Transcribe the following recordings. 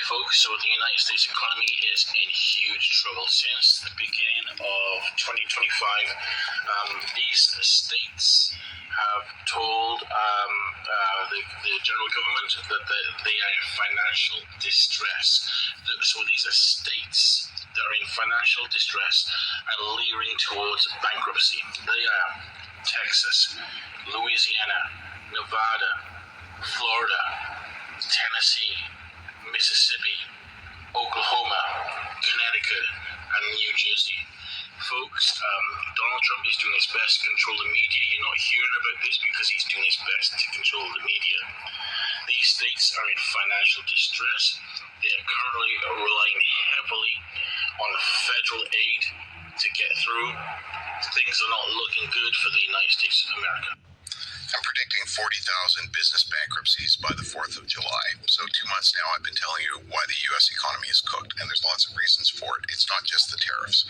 Folks, so the United States economy is in huge trouble since the beginning of 2025. These states have told the general government that they are in financial distress. So these are states that are in financial distress and leering towards bankruptcy. They are Texas, Louisiana, Nevada, Florida, Tennessee, Mississippi, Oklahoma, Connecticut, and New Jersey. Folks, Donald Trump is doing his best to control the media. You're not hearing about this because he's doing his best to control the media. These states are in financial distress. They are currently relying heavily on federal aid to get through. Things are not looking good for the United States of America. I'm predicting 40,000 business bankruptcies by the 4th of July. So 2 months now I've been telling you why the U.S. economy is cooked, and there's lots of reasons for it. It's not just the tariffs.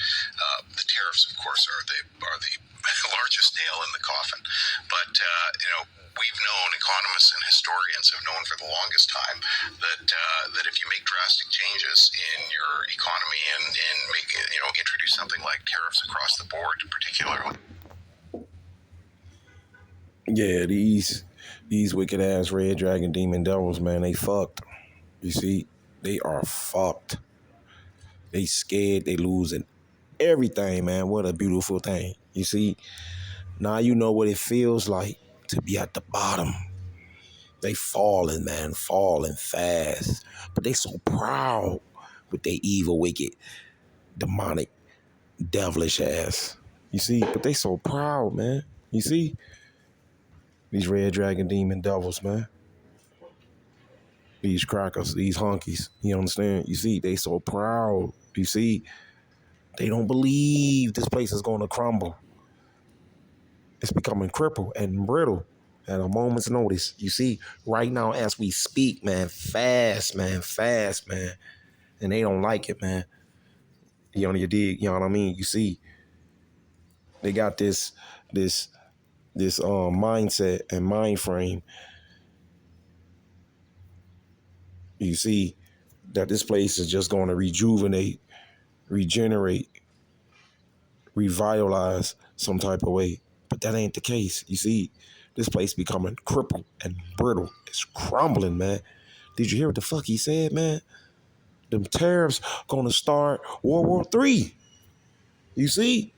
The tariffs, of course, are the largest nail in the coffin. But, we've known, economists and historians have known for the longest time that if you make drastic changes in your economy and make introduce something like tariffs across the board, particularly. Yeah, these wicked ass red dragon demon devils, man, they fucked. You see, they are fucked. They scared, they losing everything, man. What a beautiful thing. You see, now you know what it feels like to be at the bottom. They falling, man, falling fast. But they so proud with their evil, wicked, demonic, devilish ass. You see, but they so proud, man. You see? These red dragon demon devils, man. These crackers, these honkies. You understand? You see, they so proud. You see, they don't believe this place is going to crumble. It's becoming crippled and brittle at a moment's notice. You see, right now as we speak, man, fast, man. And they don't like it, man. You dig? You know what I mean? You see, they got this mindset and mind frame. You see that this place is just going to rejuvenate, regenerate, revitalize some type of way. But that ain't the case. You see, this place becoming crippled and brittle. It's crumbling, man. Did you hear what the fuck he said, man? Them tariffs gonna start World War III. You see?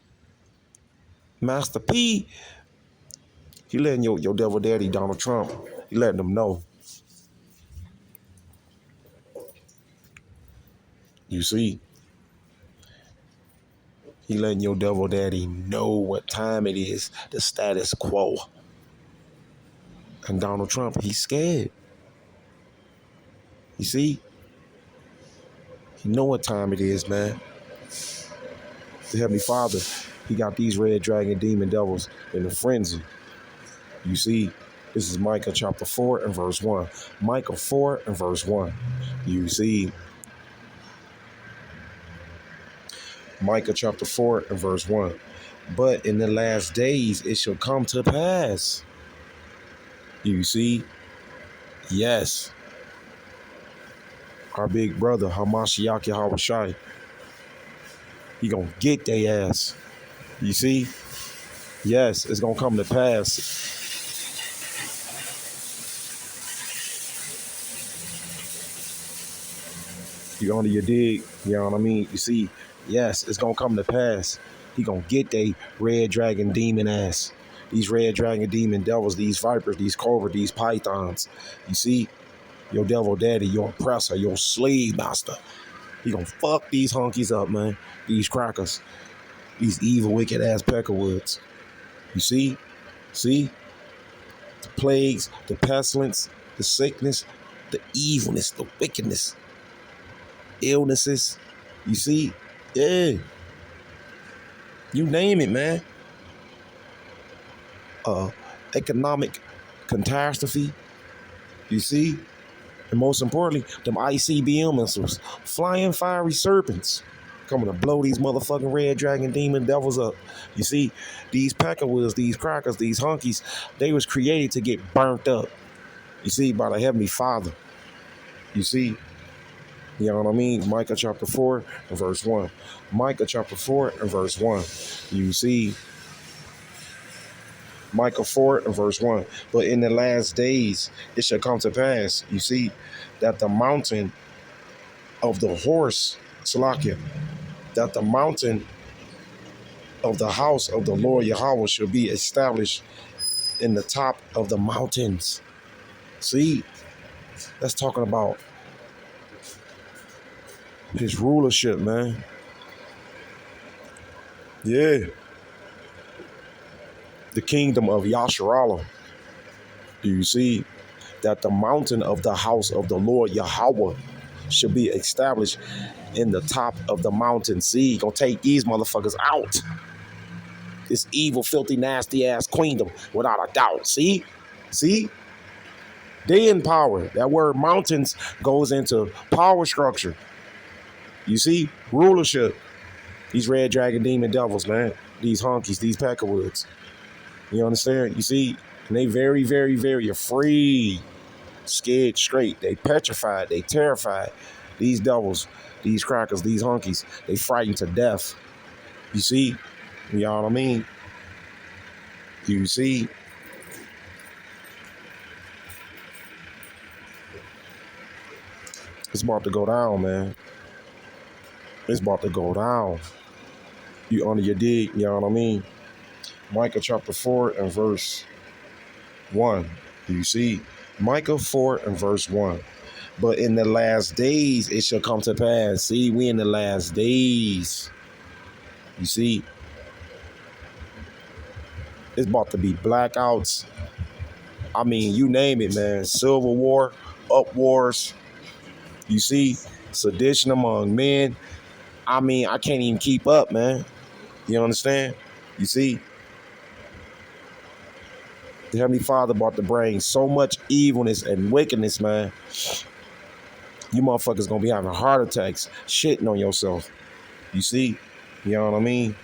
Master P, he letting your devil daddy, Donald Trump, he letting them know. You see? He letting your devil daddy know what time it is, the status quo. And Donald Trump, he's scared. You see? He know what time it is, man. The Heavenly Father, he got these red dragon demon devils in a frenzy. You see? This is Micah chapter 4 and verse 1. Micah 4 and verse 1. You see? Micah chapter 4 and verse 1. But in the last days it shall come to pass. You see? Yes. Our big brother, Hamashiach Yahawashi, he gonna get their ass. You see? Yes, it's gonna come to pass. You dig? You know what I mean? You see? Yes, it's gonna come to pass. He gonna get they red dragon demon ass. These red dragon demon devils, these vipers, these cobras, these pythons. You see? Your devil daddy, your oppressor, your slave master. He gonna fuck these honkies up, man. These crackers. These evil, wicked ass peckerwoods. You see? See? The plagues, the pestilence, the sickness, the evilness, the wickedness, illnesses. You see? Yeah. You name it, man. Economic catastrophe. You see? And most importantly, them ICBM missiles, flying fiery serpents, coming to blow these motherfucking red dragon demon devils up. You see, these peckerwoods, these crackers, these honkies, they was created to get burnt up. You see, by the Heavenly Father. You see, You know what I mean? Micah chapter 4 and verse 1. Micah chapter 4 and verse 1. You see, Micah 4 and verse 1. But in the last days it shall come to pass, you see, that the mountain of the horse, Salakia, that the mountain of the house of the Lord Yahweh shall be established in the top of the mountains. See, that's talking about his rulership, man. Yeah. The kingdom of Yasharallah. Do you see that the mountain of the house of the Lord Yahweh should be established in the top of the mountain? See, gonna take these motherfuckers out. This evil, filthy, nasty ass queendom, without a doubt. See? See? They in power. That word mountains goes into power structure. You see? Rulership. These red dragon demon devils, man. These honkies, these peckerwoods. You understand? You see? And they very, very, very afraid. Scared straight. They petrified. They terrified. These devils, these crackers, these honkies, they frightened to death. You see? You know what I mean? You see? It's about to go down, man. It's about to go down. You under your dig, you know what I mean? Micah chapter 4 and verse 1. You see? Micah 4 and verse 1. But in the last days it shall come to pass. See, we in the last days. You see? It's about to be blackouts. I mean, you name it, man. Civil war, up wars. You see? Sedition among men. I mean, I can't even keep up, man. You understand? You see? The Heavenly Father about to bring so much evilness and wickedness, man. You motherfuckers gonna be having heart attacks, shitting on yourself. You see? You know what I mean?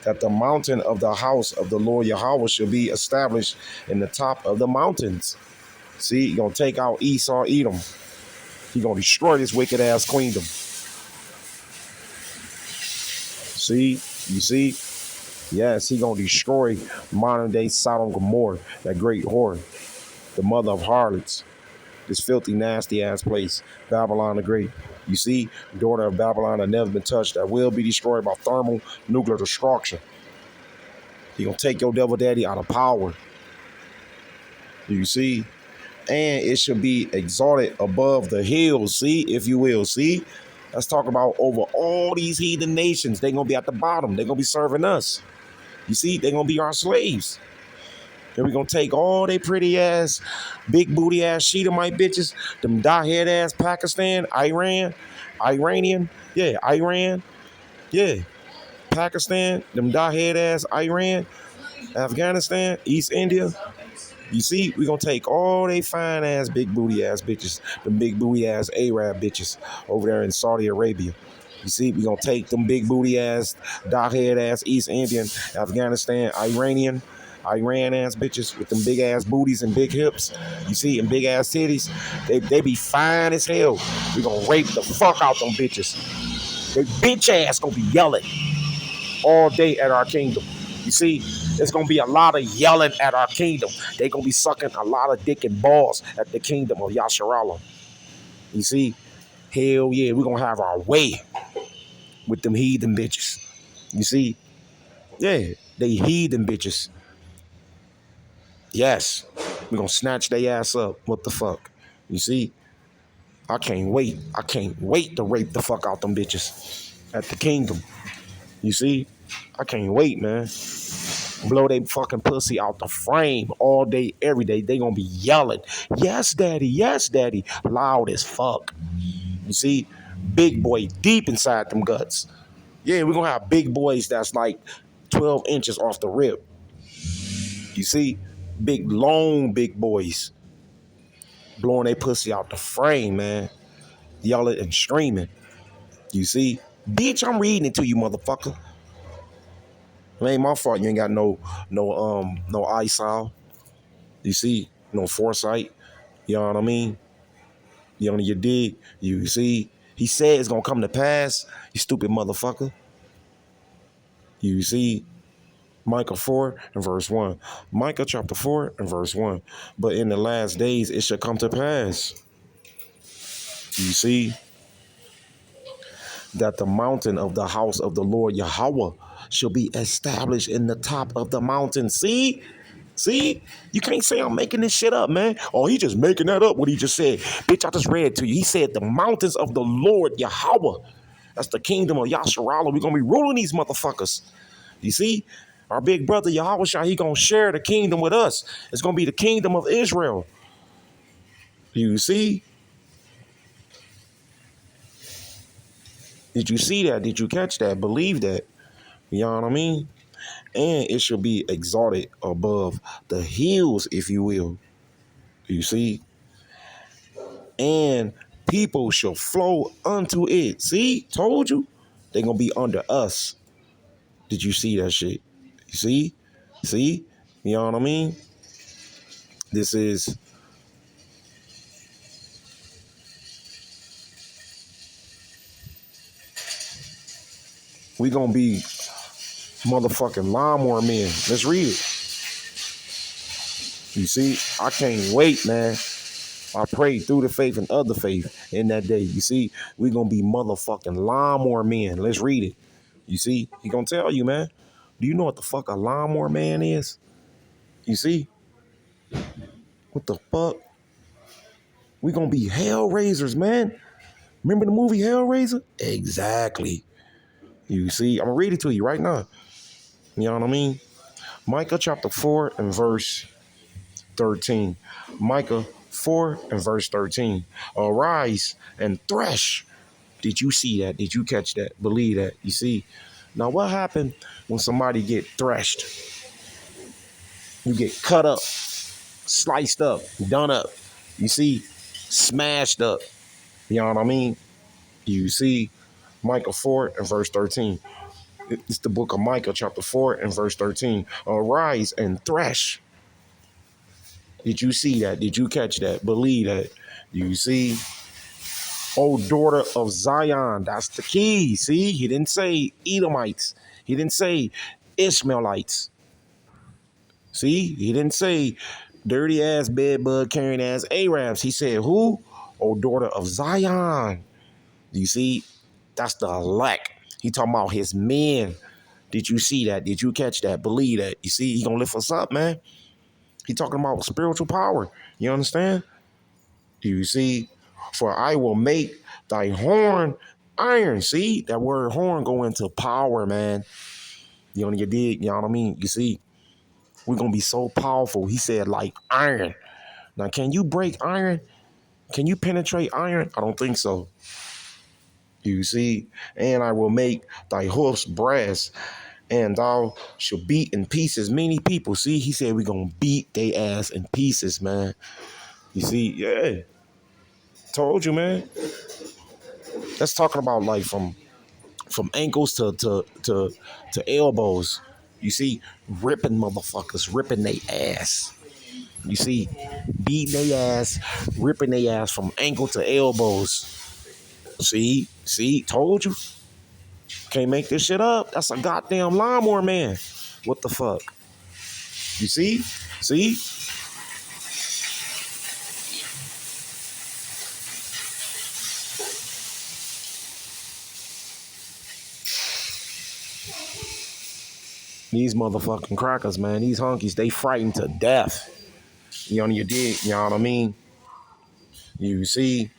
That the mountain of the house of the Lord Yahweh shall be established in the top of the mountains. See, you're gonna take out Esau, Edom. He gonna destroy this wicked ass queendom. See? You see? Yes, he gonna destroy modern day Sodom and Gomorrah, that great whore, the mother of harlots, this filthy, nasty ass place, Babylon the Great. You see, daughter of Babylon that never been touched, that will be destroyed by thermal nuclear destruction. He gonna take your devil daddy out of power. You see? And it should be exalted above the hills, see, if you will. See? Let's talk about over all these heathen nations. They're gonna be at the bottom. They're gonna be serving us. You see, they're gonna be our slaves. And we're gonna take all they pretty ass, big booty ass Sheetamite bitches, them dot head ass Pakistan, Iranian, yeah, Iran, yeah, Pakistan, them dot head ass Iran, Afghanistan, East India. You see, we're gonna take all they fine ass big booty ass bitches, them big booty ass Arab bitches over there in Saudi Arabia. You see, we're gonna take them big booty ass, dot head ass East Indian, Afghanistan, Iran ass bitches with them big ass booties and big hips. You see, and big ass titties. They be fine as hell. We gonna rape the fuck out them bitches. They bitch ass gonna be yelling all day at our kingdom. You see, there's gonna be a lot of yelling at our kingdom. They gonna be sucking a lot of dick and balls at the kingdom of Yasharallah. You see, hell yeah, we gonna have our way with them heathen bitches. You see, yeah, they heathen bitches. Yes, we gonna snatch their ass up. What the fuck? You see, I can't wait. I can't wait to rape the fuck out them bitches at the kingdom. You see, I can't wait, man. Blow they fucking pussy out the frame all day, every day. They gonna be yelling, yes, daddy, loud as fuck. You see, big boy deep inside them guts. Yeah, we're gonna have big boys that's like 12 inches off the rip. You see, big, long, big boys blowing their pussy out the frame, man. Yelling and screaming. You see, bitch, I'm reading it to you, motherfucker. It ain't my fault you ain't got no eyesight. You see, no foresight. You know what I mean? You know, you dig. You see, He said it's gonna come to pass. You stupid motherfucker. You see, Micah 4 and verse 1. Micah chapter 4 and verse 1. But in the last days it shall come to pass. You see, that the mountain of the house of the Lord Yahweh shall be established in the top of the mountain. See? See? You can't say I'm making this shit up, man. Oh, he just making that up, what he just said. Bitch, I just read it to you. He said the mountains of the Lord Yahweh. That's the kingdom of Yasharala. We're going to be ruling these motherfuckers. You see? Our big brother Yahweh Shai, he going to share the kingdom with us. It's going to be the kingdom of Israel. You see? Did you see that? Did you catch that? Believe that? You know what I mean? And it shall be exalted above the hills, if you will. You see? And people shall flow unto it. See? Told you. They're going to be under us. Did you see that shit? You see? See? You know what I mean? This is we going to be motherfucking lawnmower men. Let's read it. You see? I can't wait, man. I prayed through the faith and other faith in that day. You see? We going to be motherfucking lawnmower men. Let's read it. You see? He going to tell you, man. Do you know what the fuck a lawnmower man is? You see? What the fuck? We going to be hell raisers, man. Remember the movie Hellraiser? Exactly. You see? I'm going to read it to you right now. You know what I mean? Micah chapter 4 and verse 13. Micah 4 and verse 13. Arise and thresh. Did you see that? Did you catch that? Believe that? You see? Now what happened when somebody get threshed? You get cut up, sliced up, done up. You see? Smashed up. You know what I mean? You see? Micah 4 and verse 13. It's the book of Micah chapter 4 and verse 13. Arise and thresh. Did you see that? Did you catch that? Believe that? You see? O daughter of Zion. That's the key. See? He didn't say Edomites. He didn't say Ishmaelites. See? He didn't say dirty ass bed bug carrying ass Arabs. He said who? O daughter of Zion. You see? That's the elect. He talking about his men. Did you see that? Did you catch that? Believe that? You see? He gonna lift us up, man. He talking about spiritual power. You understand? You see? For I will make thy horn iron. See? That word horn go into power, man. You know, you dig? You know what I mean? You see? We're going to be so powerful. He said like iron. Now, can you break iron? Can you penetrate iron? I don't think so. You see? And I will make thy hoofs brass, and thou shall beat in pieces many people. See? He said we're going to beat they ass in pieces, man. You see? Yeah. Told you, man. That's talking about like from ankles to elbows. You see, ripping motherfuckers, ripping they ass. You see, beating they ass, ripping they ass from ankle to elbows. See, told you. Can't make this shit up. That's a goddamn lawnmower man. What the fuck? You see? See? These motherfucking crackers, man, these honkies, they frightened to death. You know, you dig? You know what I mean? You see?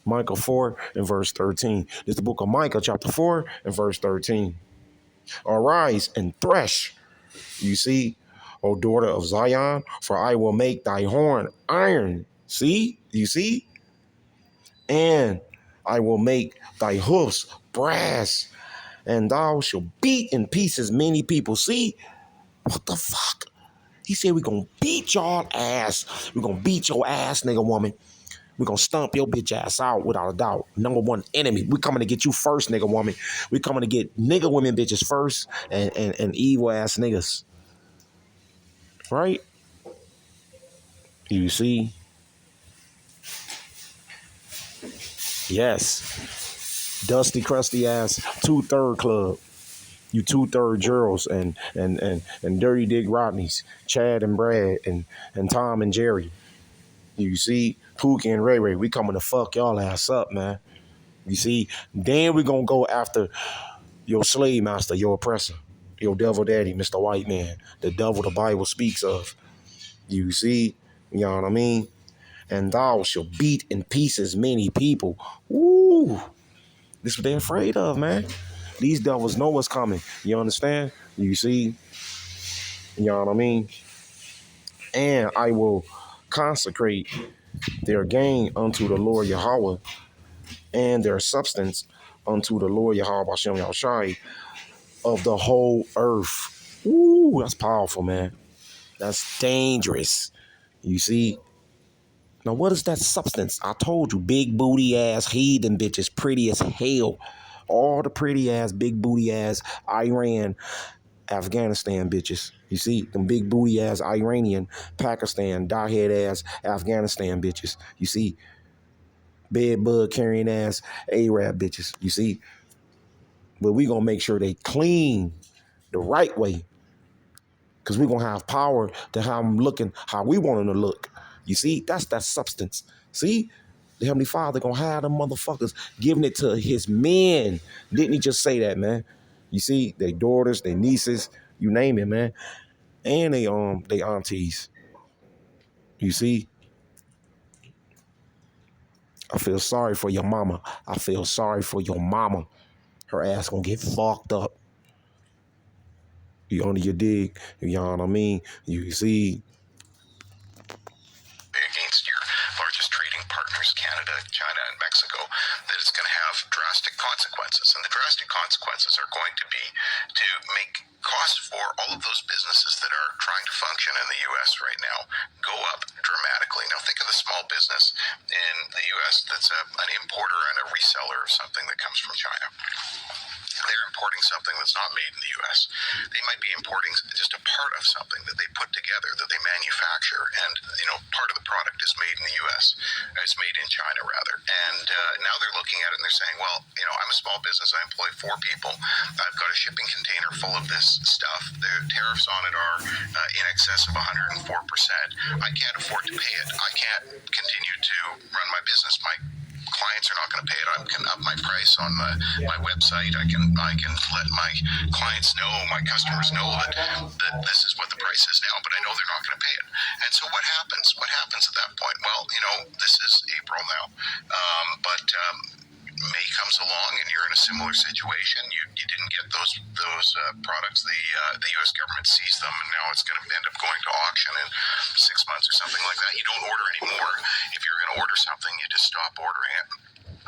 Micah 4 and verse 13. This is the book of Micah, chapter 4 and verse 13. Arise and thresh, you see, O daughter of Zion, for I will make thy horn iron. See? You see? And I will make thy hoofs brass, and thou shalt beat in pieces many people. See? What the fuck? He said we're going to beat y'all ass. We're going to beat your ass, nigga woman. We're going to stomp your bitch ass out without a doubt. Number one enemy. We coming to get you first, nigga woman. We coming to get nigga women bitches first and evil ass niggas. Right? You see? Yes. Dusty, crusty ass 2/3 club. You 2/3 Gerals and Dirty Dick Rodneys, Chad and Brad and Tom and Jerry. You see, Pookie and Ray Ray, we coming to fuck y'all ass up, man. You see, then we gonna go after your slave master, your oppressor, your devil daddy, Mr. White Man, the devil the Bible speaks of. You see, you know what I mean? And thou shall beat in pieces many people. Ooh, this is what they're afraid of, man. These devils know what's coming. You understand? You see, you know what I mean? And I will consecrate their gain unto the Lord Yahweh and their substance unto the Lord Yahweh Hashem Yahushai of the whole earth. Ooh, that's powerful, man. That's dangerous. You see? Now, what is that substance? I told you, big booty ass heathen bitches, pretty as hell. All the pretty ass, big booty ass Iran, Afghanistan bitches. You see, them big booty ass Iranian, Pakistan, dot head ass Afghanistan bitches. You see, bed bug carrying ass Arab bitches. You see, but we gonna make sure they clean the right way, because we're gonna have power to have them looking how we want them to look. You see, that's that substance. See, the Heavenly Father gonna have them motherfuckers giving it to his men. Didn't he just say that, man? You see, their daughters, their nieces, you name it, man, and they aunties. You see, I feel sorry for your mama. I feel sorry for your mama. Her ass gonna get fucked up. You under your dig, you know what I mean? You see, against your largest trading partners, Canada, China, and Mexico, that it's going to have drastic consequences. And the drastic consequences are going to be to make costs for all of those businesses that are trying to function in the U.S. right now go up dramatically. Now, think of the small business in the U.S. that's an importer and a reseller of something that comes from China. They're importing something that's not made in the U.S. They might be importing just a part of something that they put together, that they manufacture, and part of the product is made in the U.S. It's made in China, rather. And now they're looking at it and they're saying, well, I'm a small business. I employ 4 people. I've got a shipping container full of this stuff. The tariffs on it are in excess of 104%. I can't afford to pay it. I can't continue to run my business. My clients are not going to pay it. I can up my price on my website. I can let my clients know, my customers know that this is what the price is now, but I know they're not going to pay it. And so what happens? What happens at that point? Well, this is April now, but May comes along and you're in a similar situation. You didn't get those products. The U.S. government seized them, and now it's going to end up going to auction in 6 months or something like that. You don't order anymore. If you're going to order something, you just stop ordering it.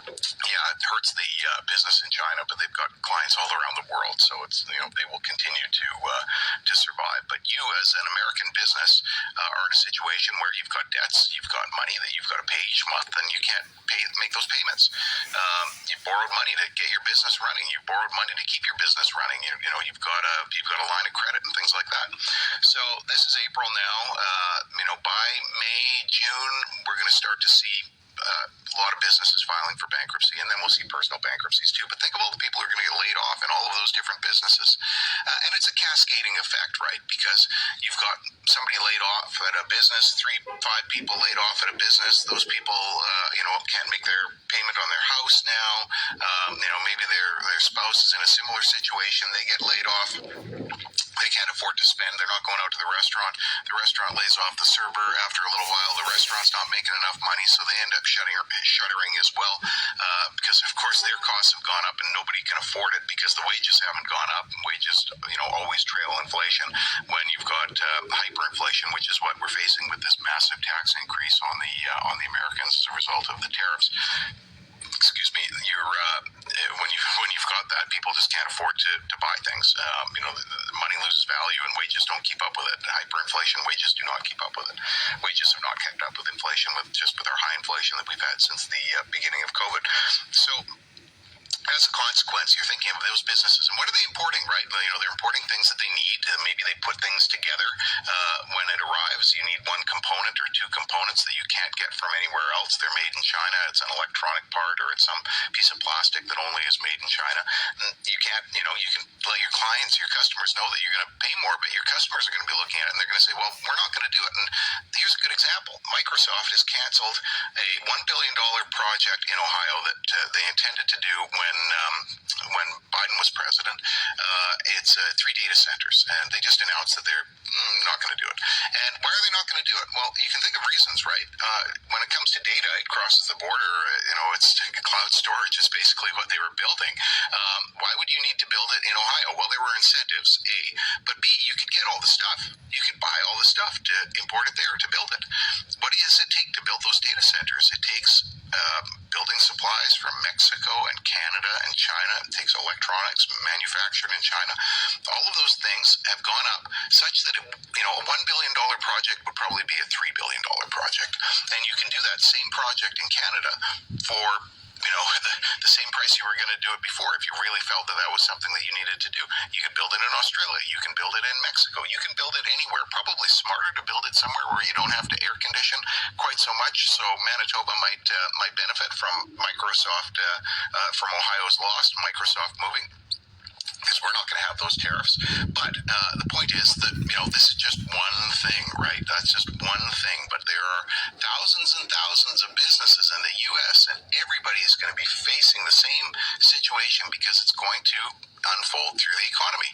Yeah, it hurts the business in China, but they've got clients all around the world, so it's they will continue to survive. But you, as an American business, are in a situation where you've got debts, you've got money that you've got to pay each month, and you can't make those payments. You borrowed money to get your business running. You borrowed money to keep your business running. You've got a line of credit and things like that. So this is April now. By May, June, we're going to start to see a lot of businesses filing for bankruptcy, and then we'll see personal bankruptcies too. But think of all the people who are going to get laid off in all of those different businesses. And it's a cascading effect, right? Because you've got somebody laid off at a business, 3-5 people laid off at a business. Those people, can't make their payment on their house now. Maybe their spouse is in a similar situation. They get laid off. They can't afford to spend. They're not going out to the restaurant. The restaurant lays off the server. After a little while, the restaurant's not making enough money, so they end up shuttering as well, because of course their costs have gone up and nobody can afford it because the wages haven't gone up. Wages, always trail inflation when you've got hyperinflation, which is what we're facing with this massive tax increase on the Americans as a result of the tariffs. Excuse me, when you've got that, people just can't afford to buy things. The money loses value and wages don't keep up with it. Hyperinflation, wages do not keep up with it. Wages have not kept up with inflation with our high inflation that we've had since the beginning of COVID. So As a consequence, you're thinking of those businesses, and what are they importing, right? They're importing things that they need. Maybe they put things together. When it arrives, you need one component or two components that you can't get from anywhere else. They're made in China. It's an electronic part, or it's some piece of plastic that only is made in China. And you can't, you can let your clients, your customers know that you're going to pay more, but your customers are going to be looking at it and they're going to say, well, we're not going to do it. And here's a good example. Microsoft has canceled a $1 billion project in Ohio that they intended to do when Biden was president. It's 3 data centers, and they just announced that they're not going to do it. And why are they not going to do it? Well, you can think of reasons, right? When it comes to data, it crosses the border. It's cloud storage is basically what they were building. Why would you need to build it in Ohio? Well, there were incentives, A. But B, you could get all the stuff. You could buy all the stuff to import it there to build it. What does it take to build those data centers? It takes building supplies from Mexico and Canada and China. It takes electronics manufactured in China. All of those things have gone up such that a $1 billion project would probably be a $3 billion project. And you can do that same project in Canada for the same price you were going to do it before. If you really felt that that was something that you needed to do, you could build it in Australia. You can build it in Mexico. You can build it anywhere. Probably smarter to build it somewhere where you don't have to air condition quite so much. So Manitoba might benefit from Microsoft, from Ohio's loss, Microsoft moving, because we're not going to have those tariffs. But the point is that, this is just one thing, right? That's just one thing. But there are thousands and thousands of businesses in the U.S., and everybody is going to be facing the same situation because it's going to unfold through the economy.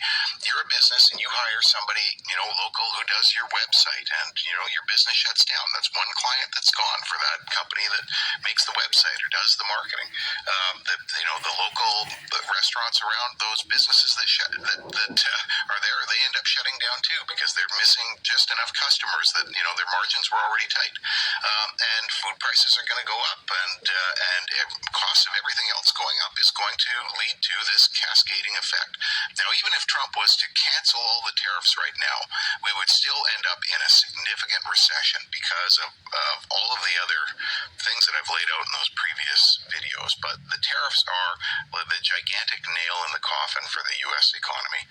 You're a business and you hire somebody, local who does your website, and, your business shuts down. That's one client that's gone for that company that makes the website or does the marketing. The local restaurants around those businesses that are there, they end up shutting down too because they're missing just enough customers that, their margins were already tight. And food prices are going to go up, and costs of everything else going up is going to lead to this cascading effect. Now, even if Trump was to cancel all the tariffs right now, we would still end up in a significant recession because of all of the other things that I've laid out in those previous videos. But the tariffs are the gigantic nail in the coffin for the U.S. economy,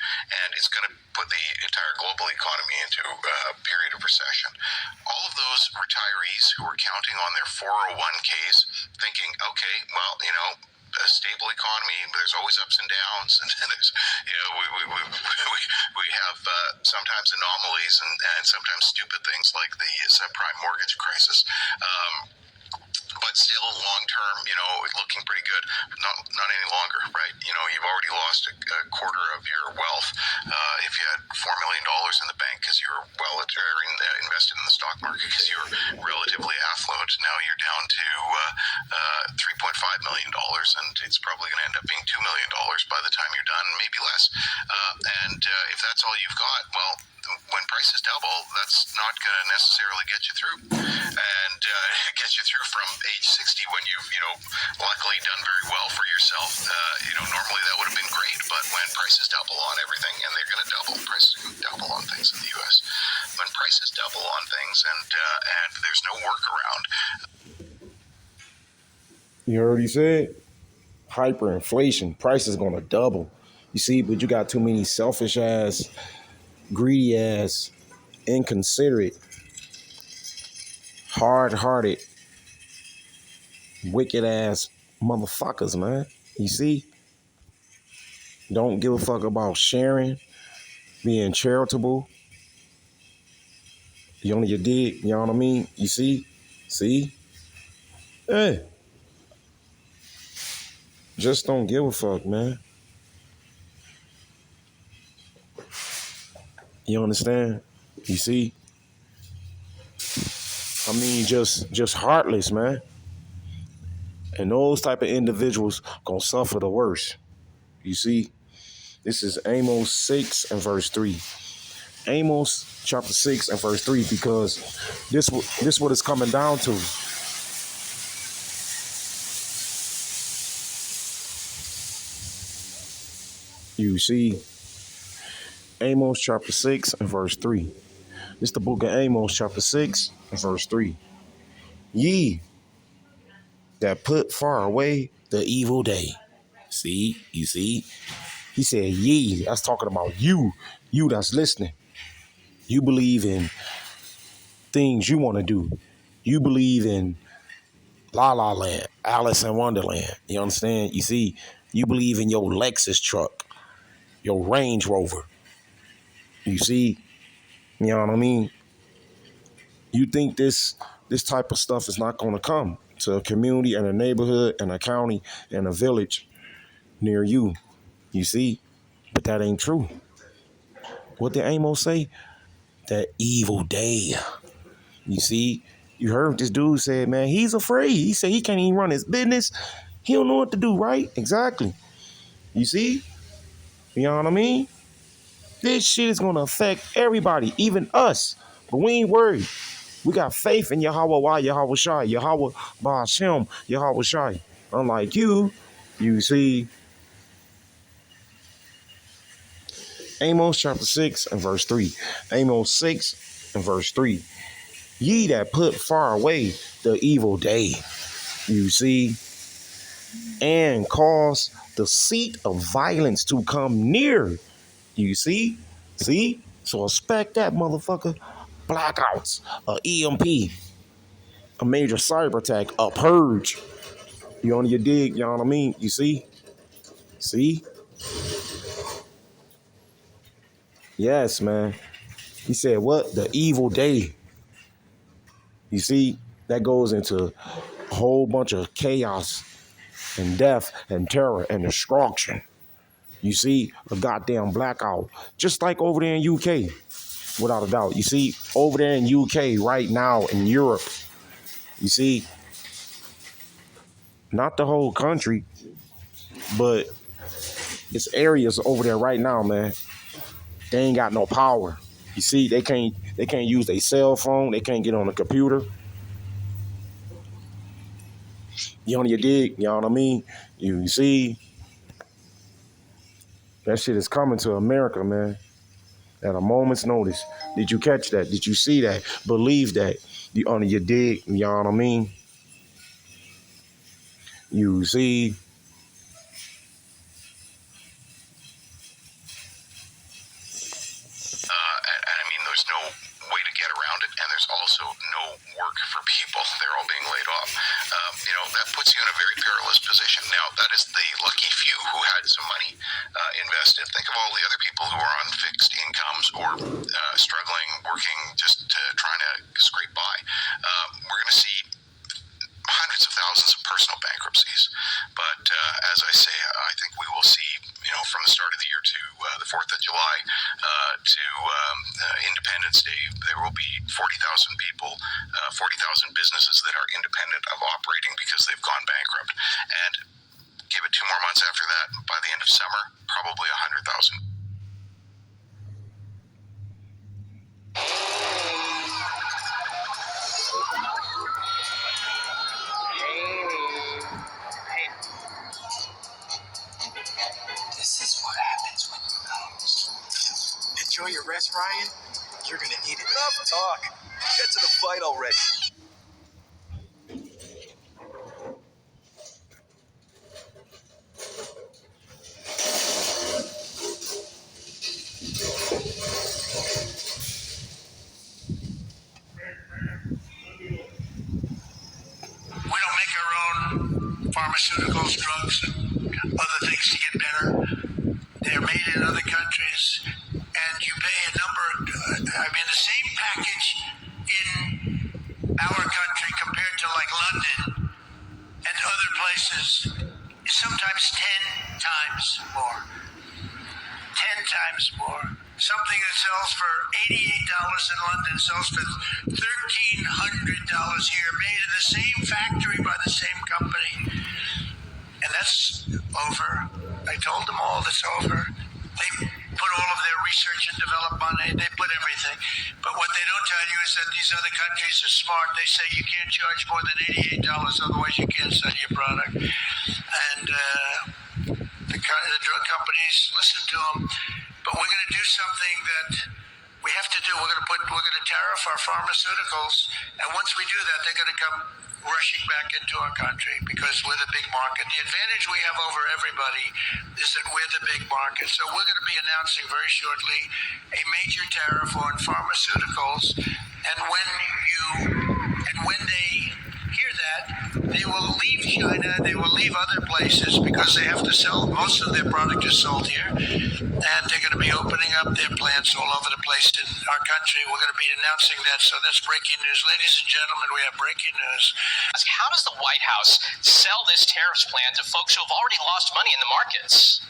and it's going to put the entire global economy into a period of recession. All of those retirees who were counting on their 401ks thinking, okay, well, a stable economy, there's always ups and downs, and there's, we have sometimes anomalies and sometimes stupid things like the subprime mortgage crisis. But still, long term, looking pretty good. Not any longer, right? You've already lost a quarter of your wealth. If you had $4 million in the bank because you were invested in the stock market because you were relatively affluent, now you're down to $3.5 million, and it's probably going to end up being $2 million by the time you're done, maybe less. And if that's all you've got, well, when prices double, that's not going to necessarily get you through, and get you through from age 60 when you've luckily done very well for yourself. Normally that would have been great, but when prices double on everything, and they're going to double, prices are going to double on things in the U.S. When prices double on things, and there's no workaround. You heard what he said? Hyperinflation. Price is going to double. You see, but you got too many selfish ass, greedy ass, inconsiderate, hard-hearted, wicked ass motherfuckers, man. You see? Don't give a fuck about sharing, being charitable. You dig? You know what I mean? You see? See? Hey. Just don't give a fuck, man. You understand? You see? I mean, just heartless, man. And those type of individuals gonna suffer the worst. You see? This is Amos 6 and verse 3. Amos chapter 6 and verse 3, because this what it's coming down to. You see? Amos chapter 6 and verse 3. This the book of Amos chapter 6 and verse 3. Ye that put far away the evil day. See, you see? He said, ye. That's talking about you. You that's listening. You believe in things you want to do. You believe in La La Land, Alice in Wonderland. You understand? You see, you believe in your Lexus truck, your Range Rover. You see, you know what I mean? You think this type of stuff is not going to come to a community and a neighborhood and a county and a village near you. You see? But that ain't true. What did Amos say? That evil day. You see? You heard this dude said, man, he's afraid. He said he can't even run his business. He don't know what to do, right? Exactly. You see? You know what I mean? This shit is going to affect everybody, even us. But we ain't worried. We got faith in Yahweh Wah, Yahweh Shai, Yahweh Ba'ashem, Yahweh Shai. Unlike you see, Amos chapter 6 and verse 3. Amos 6 and verse 3. Ye that put far away the evil day, you see, and cause the seat of violence to come near. You see? See? So expect that, motherfucker. Blackouts, a EMP, a major cyber attack, a purge. You on your dig, you know what I mean? You see? See? Yes, man. He said, what? The evil day. You see? That goes into a whole bunch of chaos and death and terror and destruction. You see? A goddamn blackout. Just like over there in UK. Without a doubt. You see? Over there in UK right now in Europe. You see? Not the whole country, but it's areas over there right now, man. They ain't got no power. You see, they can't use their cell phone. They can't get on the computer. You on your dig? You know what I mean? You see, that shit is coming to America, man. At a moment's notice. Did you catch that? Did you see that? Believe that? You on your dig? You know what I mean? You see. And I mean, there's no way to get around it, and there's also no work for people. They're all being laid off. That puts you in a very perilous position. Now, that is the lucky few who had some money invested. Think of all the other people who are on fixed incomes or struggling, working, just trying to scrape by. We're going to see hundreds of thousands of personal bankruptcies. But as I say, I think we will see, from the start of the year to the 4th of July to Independence Day, there will be 40,000 people, 40,000 businesses that are independent of operating because they've gone bankrupt. And give it 2 more months after that, by the end of summer, probably 100,000. This is what happens when you lose. Enjoy your rest, Ryan. You're gonna need it. Enough talk. Get to the fight already. We don't make our own pharmaceuticals, drugs, and other things to get better. They're made in other countries, and you pay a number. The same package in our country compared to like London and other places is sometimes 10 times more. 10 times more. Something that sells for $88 in London sells for $1,300 here, made in the same factory by the same company. And that's over. I told them all that's over. They put all of their research and development on it. They put everything. But what they don't tell you is that these other countries are smart. They say you can't charge more than $88, otherwise you can't sell your product. And the drug companies listen to them. But we're going to do something that we have to do. We're going to tariff our pharmaceuticals, and once we do that, they're going to come rushing back into our country because we're the big market. The advantage we have over everybody is that we're the big market. So we're going to be announcing very shortly a major tariff on pharmaceuticals, and when they hear that, they will leave China, they will leave other places because they have to sell, most of their product is sold here, and they're going to be opening up their plants all over the place in our country. We're going to be announcing that, so that's breaking news. Ladies and gentlemen, we have breaking news. How does the White House sell this tariffs plan to folks who have already lost money in the markets?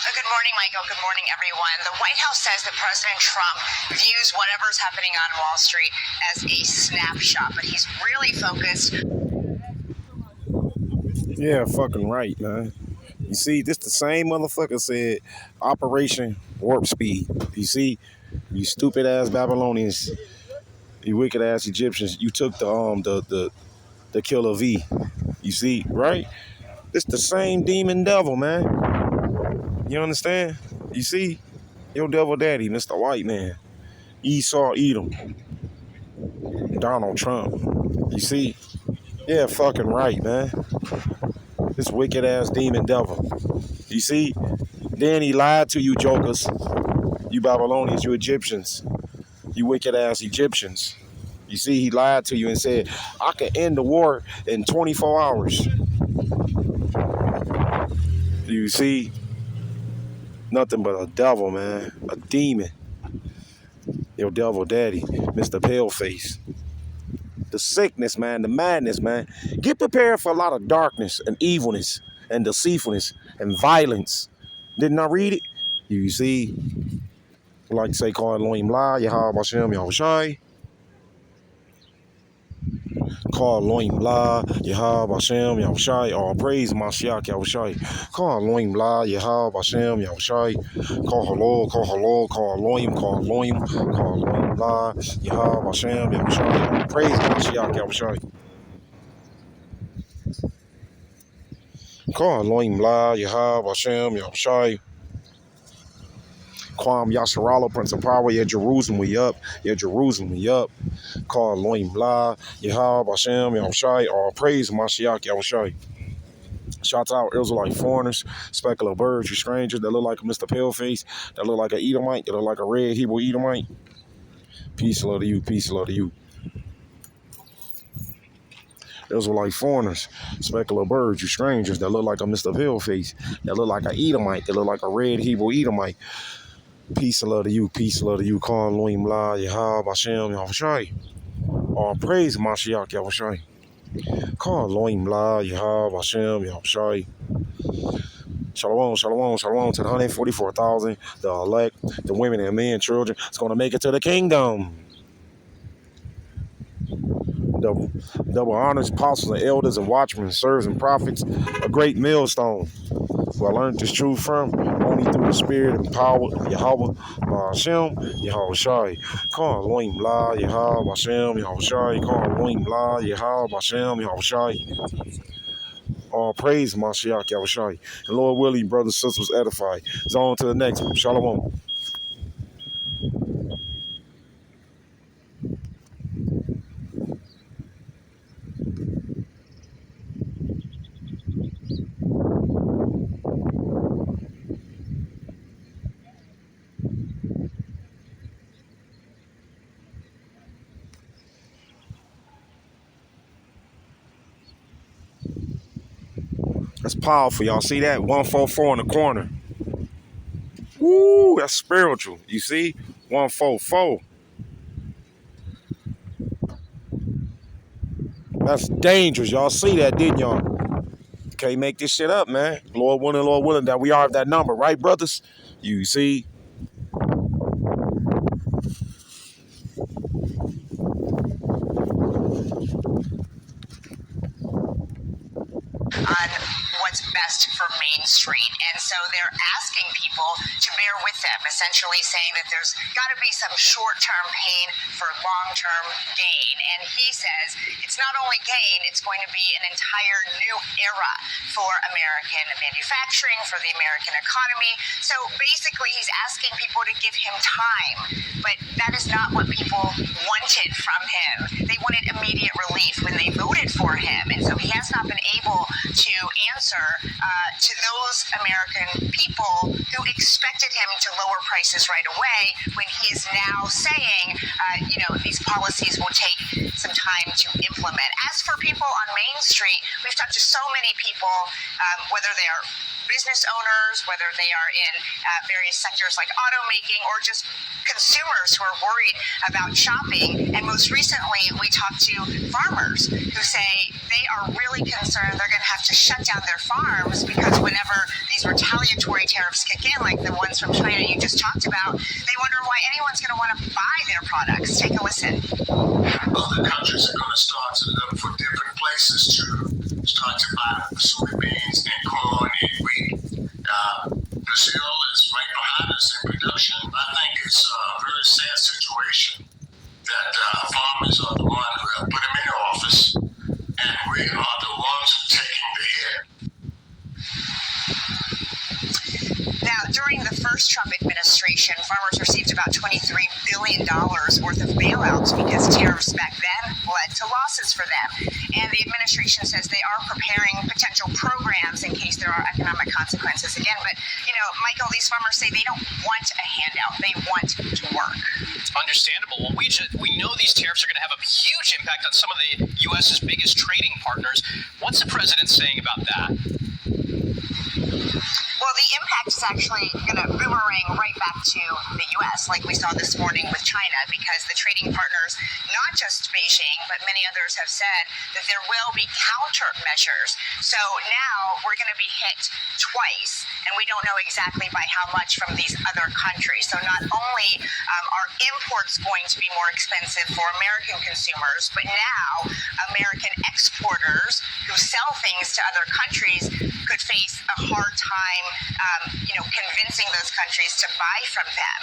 Good morning, Michael. Good morning, everyone. The White House says that President Trump views whatever's happening on Wall Street as a snapshot, but he's really focused. Yeah, fucking right, man. You see, this the same motherfucker said Operation Warp Speed. You see, you stupid ass Babylonians, you wicked ass Egyptians, you took the killer V. You see, right? This the same demon devil, man. You understand? You see, your devil daddy, Mr. White Man, Esau Edom, Donald Trump. You see? Yeah, fucking right, man. This wicked ass demon devil. You see? Then he lied to you jokers, you Babylonians, you Egyptians, you wicked ass Egyptians. You see, he lied to you and said, I can end the war in 24 hours. You see? Nothing but a devil, man. A demon. Your devil daddy, Mr. Paleface. The sickness, man. The madness, man. Get prepared for a lot of darkness and evilness and deceitfulness and violence. Didn't I read it? You see? Like to say, call Elohim La, Yahweh Hashem, Yahushai. Call Elohim La, Yahweh Hashem, Yahushai. All praise Mashiach, Yahushai. Call Elohim La, Yahweh Hashem, Yahushai. Call Halol, call Elohim, call Elohim La, Yahweh Hashem, Yahushai. All praise Mashiach, Yahushai. Call Elohim La, Yahweh Hashem, Yahushai. Kwam Yasharala, Prince of Power, yeah, Jerusalem, we up. Yeah, Jerusalem, we up. Call Elohim La, Yahweh Hashem, Yahushai. All praise Mashiach, Yahushai. Shouts out Israelite foreigners, specular birds, you strangers that look like a Mr. Paleface, that look like an Edomite, that look like a red Hebrew Edomite. Peace, love to you, peace, love to you. Israelite foreigners, specular birds, you strangers that look like a Mr. Paleface, that look like an Edomite, that look like a red Hebrew Edomite. Peace and love to you, peace and love to you. Call Elohim La, Yahweh Hashem, Yahushai. All praise Mashiach, Yahushai. Call Elohim La, Yahweh Hashem, Yahushai. Shalom, shalom, shalom to the 144,000, the elect, the women and men, children. It's going to make it to the kingdom. Double honors, apostles and elders and watchmen, servants and prophets, a great millstone. Who I learned this truth from only through the spirit and power of Yahweh, Hashem, Yahushai. Call Elohim La, Yahweh Hashem, Yahushai. Call Elohim La, Yahweh Hashem, Yahushai. All praise Mashiach, Yahushai. And Lord willing, brothers and sisters, edify. It's on to the next one. Shalom. That's powerful. Y'all see that? 144 in the corner. Woo, that's spiritual. You see? 144. That's dangerous. Y'all see that, didn't y'all? Can't make this shit up, man. Lord willing, that we are that number, right, brothers? You see? On what's best for Main Street. And so they're asking people to bear with them, essentially saying that there's got to be some short-term pain for long-term gain. And he says it's not only gain, it's going to be an entire new era for American manufacturing, for the American economy. So basically, he's asking people to give him time, but that is not what people wanted from him. They wanted immediate relief when they voted for him, and so he has not been able to answer to those American people who expected him to lower prices right away, when he is now saying, these policies will take some time to implement. As for people on Main Street, we've talked to so many people, whether they are business owners, whether they are in various sectors like automaking, or just consumers who are worried about shopping. And most recently, we talked to farmers who say they are really concerned they're going to have to shut down their farms, because whenever these retaliatory tariffs kick in, like the ones from China you just talked about, they wonder why anyone's going to want to buy their products. Take a listen. Other countries are going to start to look for different places to start to buy soybeans and corn and wheat. Brazil is right behind us in production. I think it's a very sad situation that farmers are the ones who have put him in office, and we are the ones who are taking the hit. Now, during the first Trump administration, farmers received about $23 billion worth of bailouts because tariffs back then led to losses for them. And the administration says they are preparing potential programs in case there are economic consequences again. But, Michael, these farmers say they don't want a handout. They want to work. It's understandable. Well, we know these tariffs are going to have a huge impact on some of the U.S.'s biggest trading partners. What's the president saying about that? Well, the impact is actually going to boomerang right back to the U.S., like we saw this morning with China, because the trading partners, not just Beijing, but many others have said that there will be countermeasures. So now we're going to be hit twice, and we don't know exactly by how much from these other countries. So not only are imports going to be more expensive for American consumers, but now American exporters who sell things to other countries could face a hard time convincing those countries to buy from them.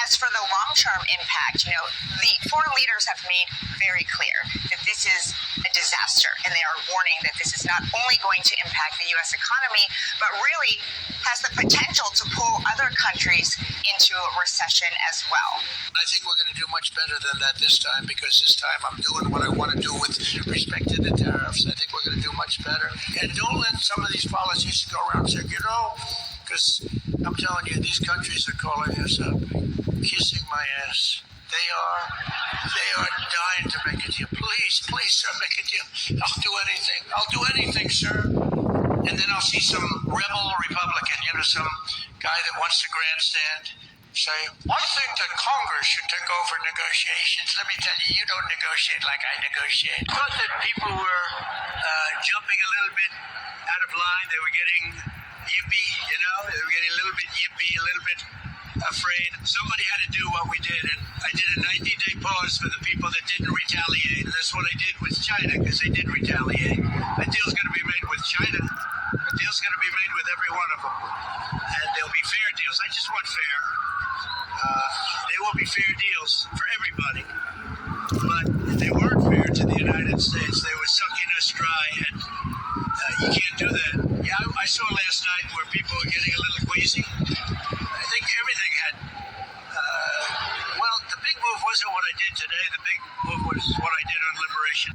As for the long-term impact, the foreign leaders have made very clear that this is a disaster, and they are warning that this is not only going to impact the U.S. economy, but really has the potential to pull other countries into a recession as well. I think we're going to do much better than that this time, because this time I'm doing what I want to do with respect to the tariffs. I think we're going to do much better. And don't let some of these policies go around saying, because I'm telling you, these countries are calling us up, kissing my ass. They are dying to make a deal. Please, sir, make a deal. I'll do anything, sir. And then I'll see some rebel Republican, some guy that wants to grandstand, say, I think that Congress should take over negotiations. Let me tell you, you don't negotiate like I negotiate. I thought that people were jumping a little bit out of line. They were getting yippy, they were getting a little bit yippy, a little bit afraid. Somebody had to do what we did, and I did a 90-day pause for the people that didn't retaliate, and that's what I did with China, because they did retaliate. A deal's going to be made with China. A deal's going to be made with every one of them, and there'll be fair deals. I just want fair. There will be fair deals for everybody, but they weren't fair to the United States. They were sucking us dry, and you can't do that. Yeah, I saw last night where people were getting a little queasy. I think everything had, the big move wasn't what I did today. The big move was what I did on Liberation